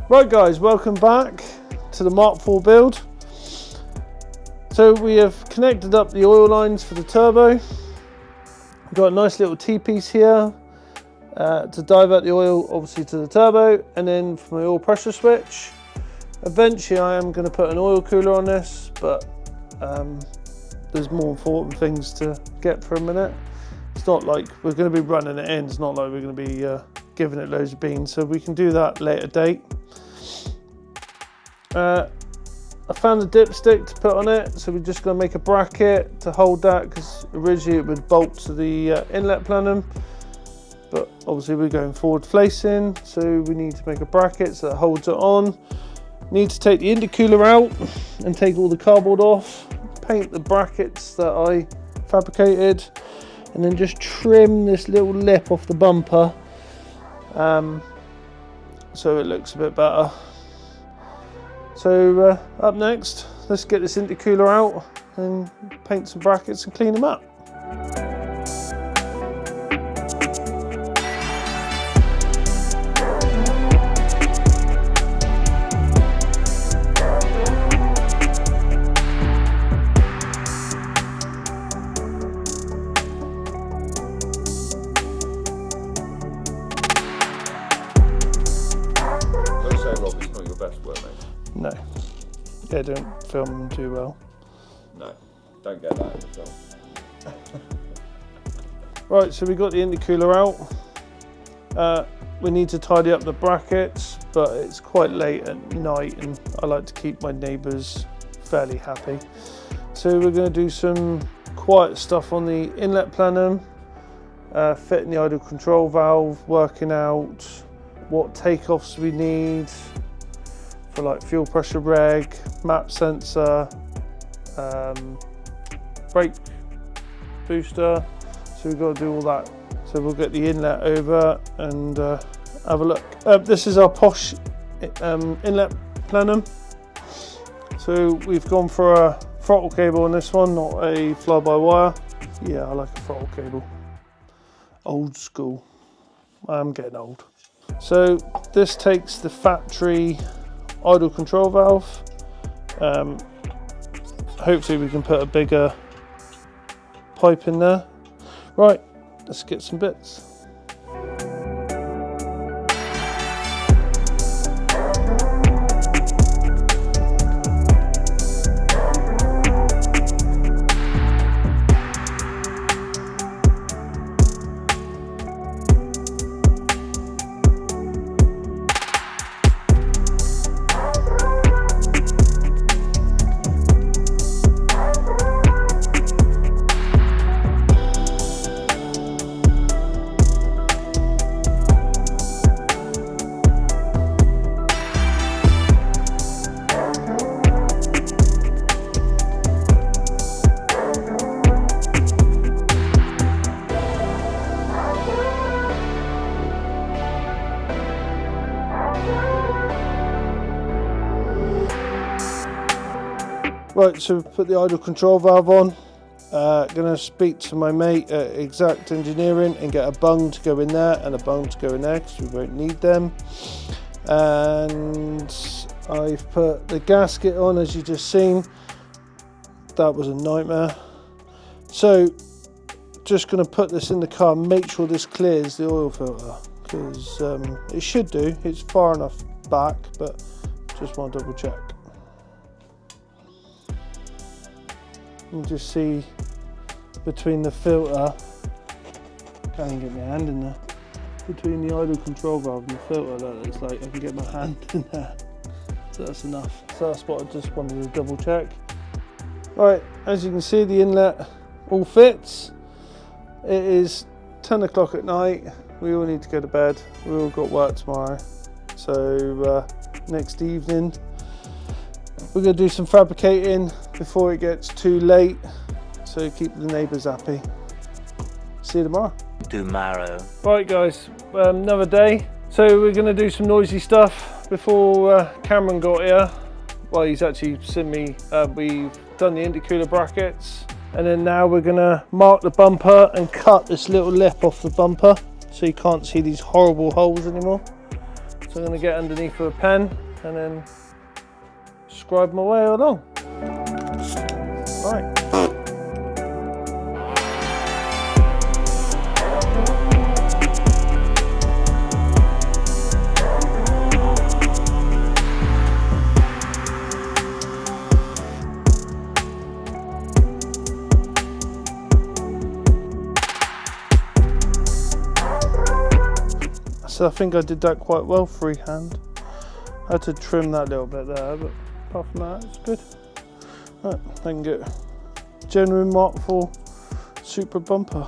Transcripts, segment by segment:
Right guys, welcome back to the Mark 4 build. So we have connected up the oil lines for the turbo. We've got a nice little T-piece here to dive out the oil obviously to the turbo, and then for my oil pressure switch. Eventually I am going to put an oil cooler on this, but there's more important things to get for a minute. It's not like we're going to be running it in, it's not like we're going to be giving it loads of beans, so we can do that later date. I found a dipstick to put on it, so we're just going to make a bracket to hold that, because originally it would bolt to the inlet plenum, but obviously we're going forward facing, so we need to make a bracket so that holds it on. Need to take the intercooler out and take all the cardboard off, paint the brackets that I fabricated, and then just trim this little lip off the bumper so it looks a bit better. So up next, let's get this intercooler out and paint some brackets and clean them up. Don't say Rob, it's not your best work, mate. No, yeah, don't film too well. No, don't get that in the film. Right, so we got the intercooler out. We need to tidy up the brackets, but it's quite late at night and I like to keep my neighbours fairly happy. So we're going to do some quiet stuff on the inlet plenum, fitting the idle control valve, working out what takeoffs we need for like fuel pressure reg, map sensor, brake booster. So we've got to do all that. So we'll get the inlet over and have a look. This is our posh inlet plenum. So we've gone for a throttle cable on this one, not a fly-by-wire. Yeah, I like a throttle cable. Old school. I'm getting old. So this takes the factory idle control valve. Hopefully we can put a bigger pipe in there. Right, let's get some bits. Right, so we've put the idle control valve on. Gonna speak to my mate at Exact Engineering and get a bung to go in there and a bung to go in there, because we won't need them. And I've put the gasket on, as you just seen. That was a nightmare. So just gonna put this in the car, make sure this clears the oil filter, because it should do. It's far enough back, but just want to double check. You can just see between the filter, can't even get my hand in there, between the idle control valve and the filter, look, it's like I can get my hand in there, so that's enough. So that's what I just wanted to double check. Right, as you can see, the inlet all fits. It is 10 o'clock at night, we all need to go to bed, we all got work tomorrow, so next evening we're going to do some fabricating before it gets too late, so keep the neighbours happy. See you tomorrow. Right guys, another day. So we're going to do some noisy stuff before Cameron got here. Well, he's actually seen me. We've done the intercooler brackets, and then now we're going to mark the bumper and cut this little lip off the bumper so you can't see these horrible holes anymore. So So I'm going to get underneath with a pen and then scribe my way along. Right. So I think I did that quite well freehand. I had to trim that little bit there, but apart from that, it's good. Right, I can get genuine Mark IV Supra bumper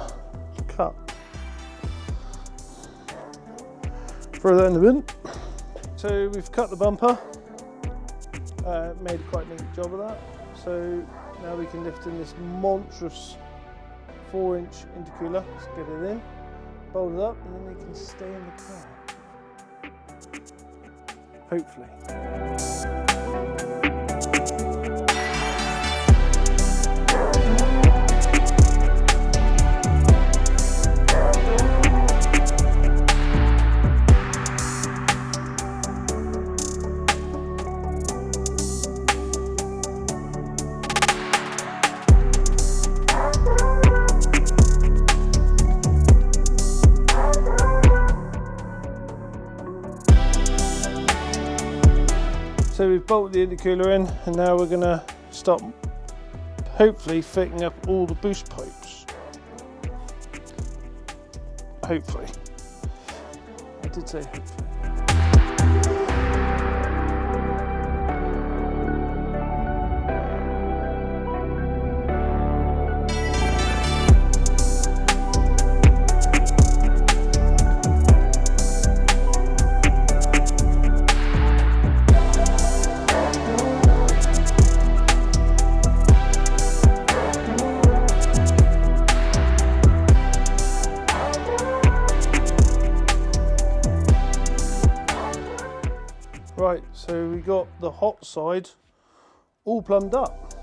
cut. Throw that in the bin. So we've cut the bumper. Made a quite neat job of that. So now we can lift in this monstrous 4-inch intercooler. Let's get it in. Bolt it up and then they can stay in the car. Hopefully. So we've bolted the intercooler in and now we're going to start hopefully fitting up all the boost pipes. Hopefully. I did say hopefully. Right, so we got the hot side all plumbed up.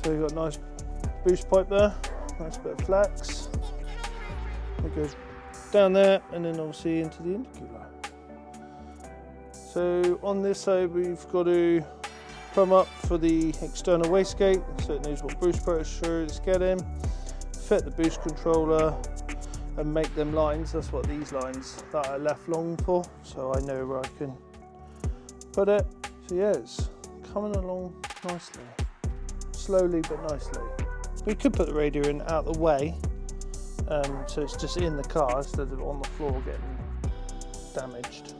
So we've got a nice boost pipe there, nice bit of flex. It goes down there and then obviously into the intercooler. So on this side we've got to plumb up for the external wastegate so it knows what boost pressure it's getting, fit the boost controller, and make them lines. That's what these lines that I left long for, so I know where I can put it. So yeah, it's coming along nicely, slowly but nicely. We could put the radio in out the way, so it's just in the car instead of on the floor getting damaged.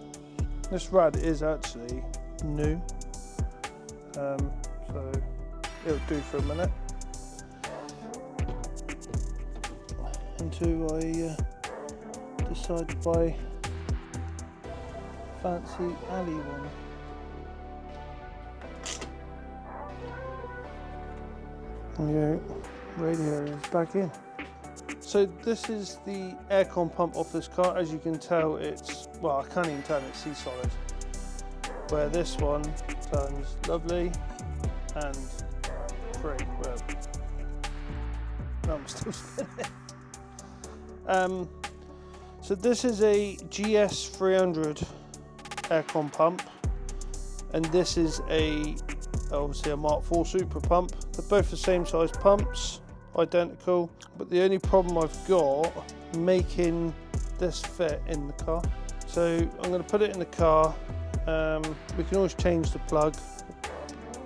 This rad is actually new, so it'll do for a minute. Until I decide to buy a fancy alley one. Okay, radio is back in. So this is the aircon pump off this car. As you can tell, it's, well, I can't even tell it's sea solid. Where this one turns lovely and free. Well, no, I'm still spinning. So this is a GS300 aircon pump, and this is obviously a Mark IV Supra pump. They're both the same size pumps, identical, but the only problem I've got making this fit in the car. So I'm going to put it in the car. We can always change the plugs,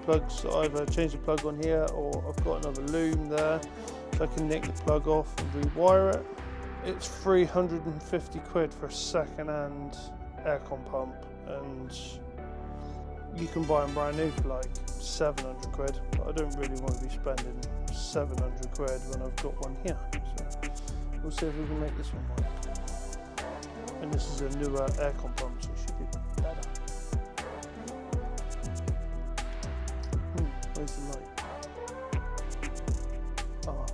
either change the plug on here or I've got another loom there, so I can nick the plug off and rewire it. It's 350 quid for a second-hand aircon pump, and you can buy them brand new for like 700 quid, but I don't really want to be spending 700 quid when I've got one here. So we'll see if we can make this one work. And this is a newer aircon pump, so it should be better. Where's the light? Oh.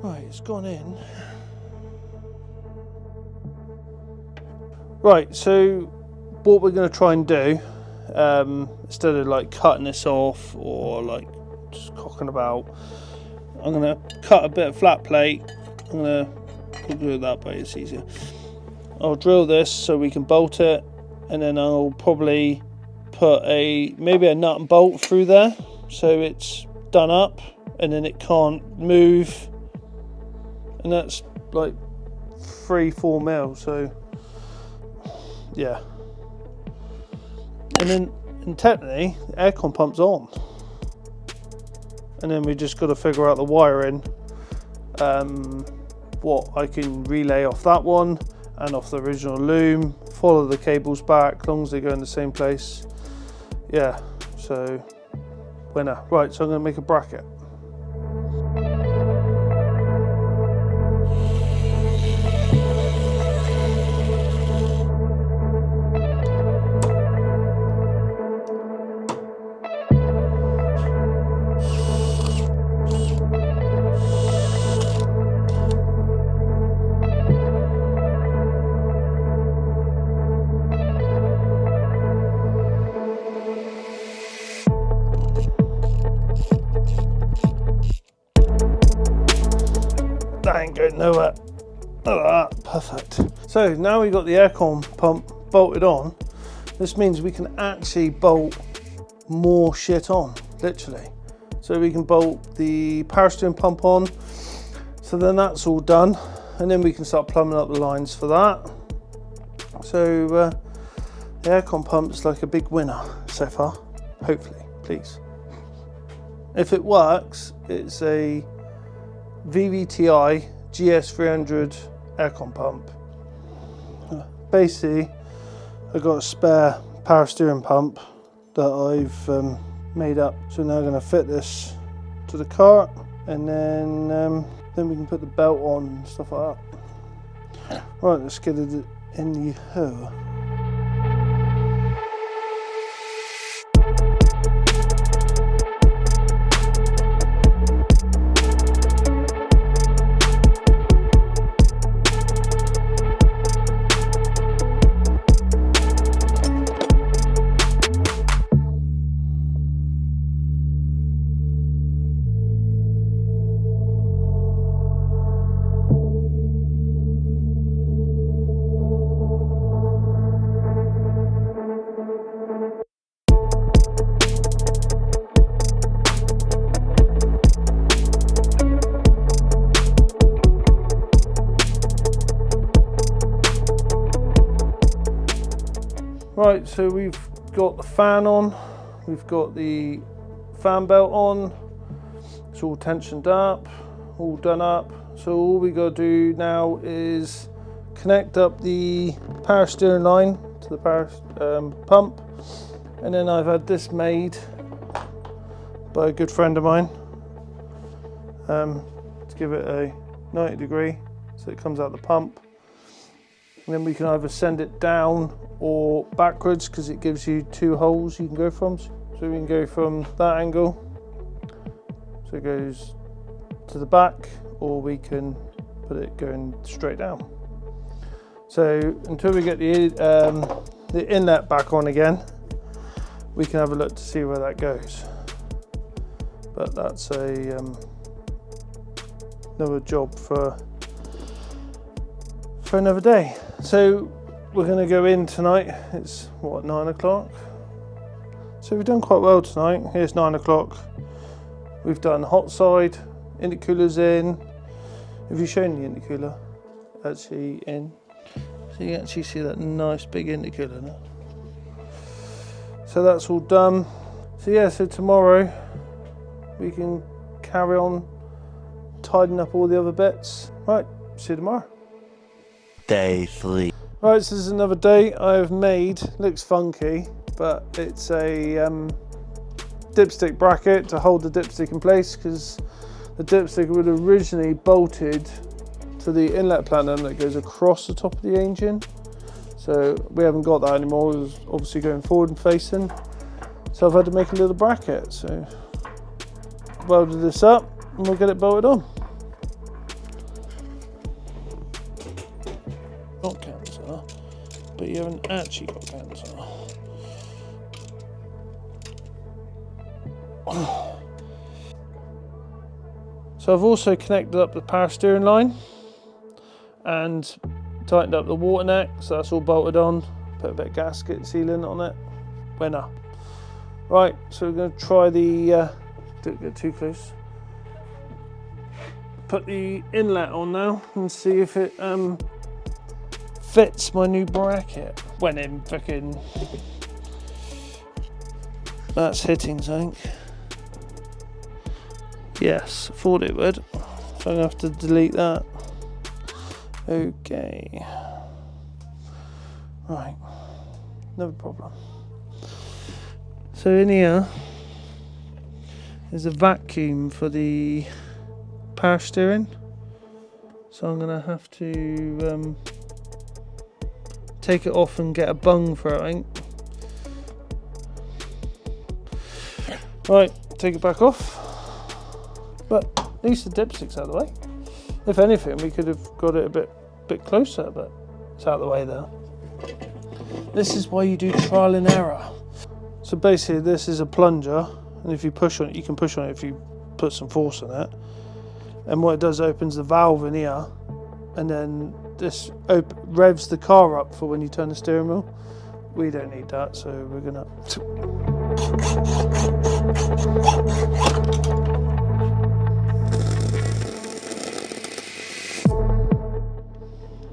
Right, it's gone in. Right, so what we're going to try and do, instead of like cutting this off or like just cocking about, I'm going to cut a bit of flat plate. I'm going to do it that way, it's easier. I'll drill this so we can bolt it, and then I'll probably put maybe a nut and bolt through there so it's done up and then it can't move, and that's like 3-4 mil, so yeah. And technically the aircon pump's on, and then we just got to figure out the wiring, what I can relay off that one and off the original loom, follow the cables back as long as they go in the same place. Yeah, so winner. Right, so I'm going to make a bracket. That ain't going nowhere. Look at that, perfect. So now we've got the aircon pump bolted on. This means we can actually bolt more shit on, literally. So we can bolt the power steering pump on. So then that's all done, and then we can start plumbing up the lines for that. So the aircon pump's like a big winner so far, hopefully, please. If it works, it's a VVTi GS300 aircon pump. Basically, I got a spare power steering pump that I've made up. So now I'm going to fit this to the cart, and then we can put the belt on and stuff like that. Right, let's get it in the hoe. Right, so we've got the fan on, we've got the fan belt on, it's all tensioned up, all done up. So all we got to do now is connect up the power steering line to the power pump, and then I've had this made by a good friend of mine to give it a 90 degree so it comes out the pump, and then we can either send it down or backwards because it gives you 2 holes you can go from. So we can go from that angle, so it goes to the back, or we can put it going straight down. So until we get the inlet back on again, we can have a look to see where that goes. But that's another job for another day. So we're going to go in tonight. It's what, 9 o'clock? So we've done quite well tonight. Here's 9 o'clock. We've done hot side, intercooler's in. Have you shown the intercooler actually in? So you can actually see that nice big intercooler now. So that's all done. So yeah, so tomorrow we can carry on tidying up all the other bits. Right, see you tomorrow. Day 3. Right, so this is another day I've made. Looks funky, but it's a dipstick bracket to hold the dipstick in place, because the dipstick would originally bolted to the inlet platinum that goes across the top of the engine. So we haven't got that anymore. It was obviously going forward and facing. So I've had to make a little bracket. So welded this up and we'll get it bolted on. Got cancer, but you haven't actually got cancer. So I've also connected up the power steering line and tightened up the water neck, so that's all bolted on. Put a bit of gasket sealant on it. Winner. Right, so we're going to try the, don't get too close. Put the inlet on now and see if it fits my new bracket. Went in fucking, that's hitting something. Yes, thought it would. So I'm going to have to delete that. Okay. Right, no problem. So in here, there's a vacuum for the power steering. So I'm going to have to take it off and get a bung for it, I think. Right, take it back off. But at least the dipstick's out of the way. If anything, we could have got it a bit closer, but it's out of the way there. This is why you do trial and error. So basically this is a plunger, and if you push on it, you can push on it if you put some force on it. And what it does, opens the valve in here, and then this revs the car up for when you turn the steering wheel. We don't need that, so we're gonna...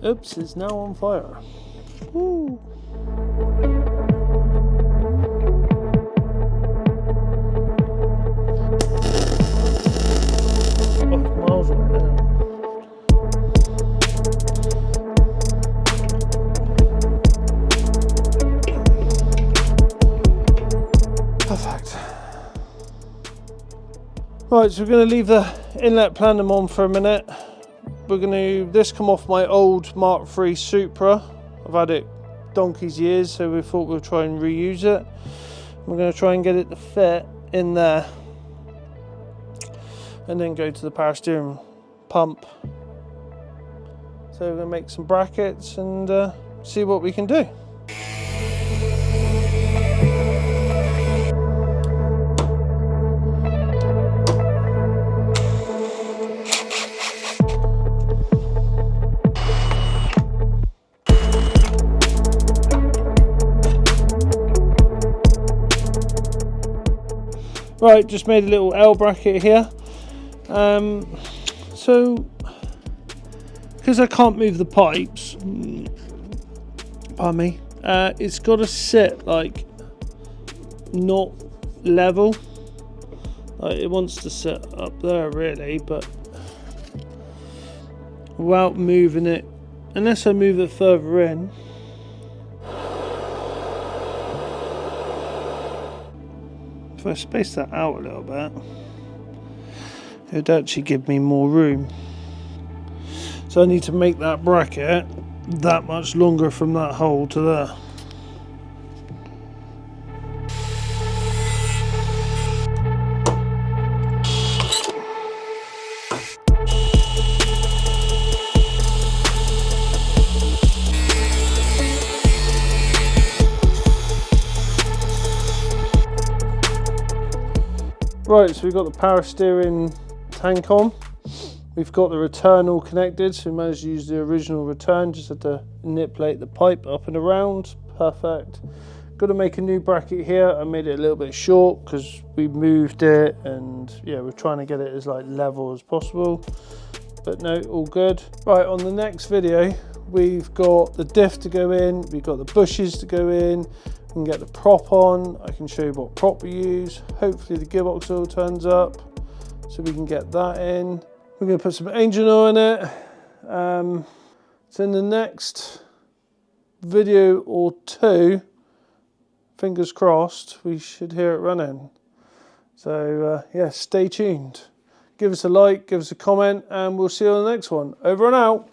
Oops, it's now on fire. Woo. Oh, it's miles away now. Perfect. Right, so we're going to leave the inlet plenum on for a minute. We're going to, this come off my old Mark III Supra. I've had it donkey's years, so we thought we'll try and reuse it. We're going to try and get it to fit in there, and then go to the power steering pump. So we're going to make some brackets and see what we can do. Right, just made a little L bracket here. So, because I can't move the pipes, pardon me, it's got to sit like not level. Like it wants to sit up there really, but without moving it, unless I move it further in. If I space that out a little bit, it would actually give me more room. So I need to make that bracket that much longer from that hole to there. Right, so we've got the power steering tank on. We've got the return all connected, so we managed to use the original return, just had to manipulate the pipe up and around. Perfect. Got to make a new bracket here. I made it a little bit short because we moved it, and yeah, we're trying to get it as like level as possible. But no, all good. Right, on the next video, we've got the diff to go in, we've got the bushes to go in. We can get the prop on. I can show you what prop we use. Hopefully the gearbox oil turns up so we can get that in. We're going to put some engine oil in it. So in the next video or two, fingers crossed, we should hear it running. So yeah, stay tuned. Give us a like, give us a comment, and we'll see you on the next one. Over and out.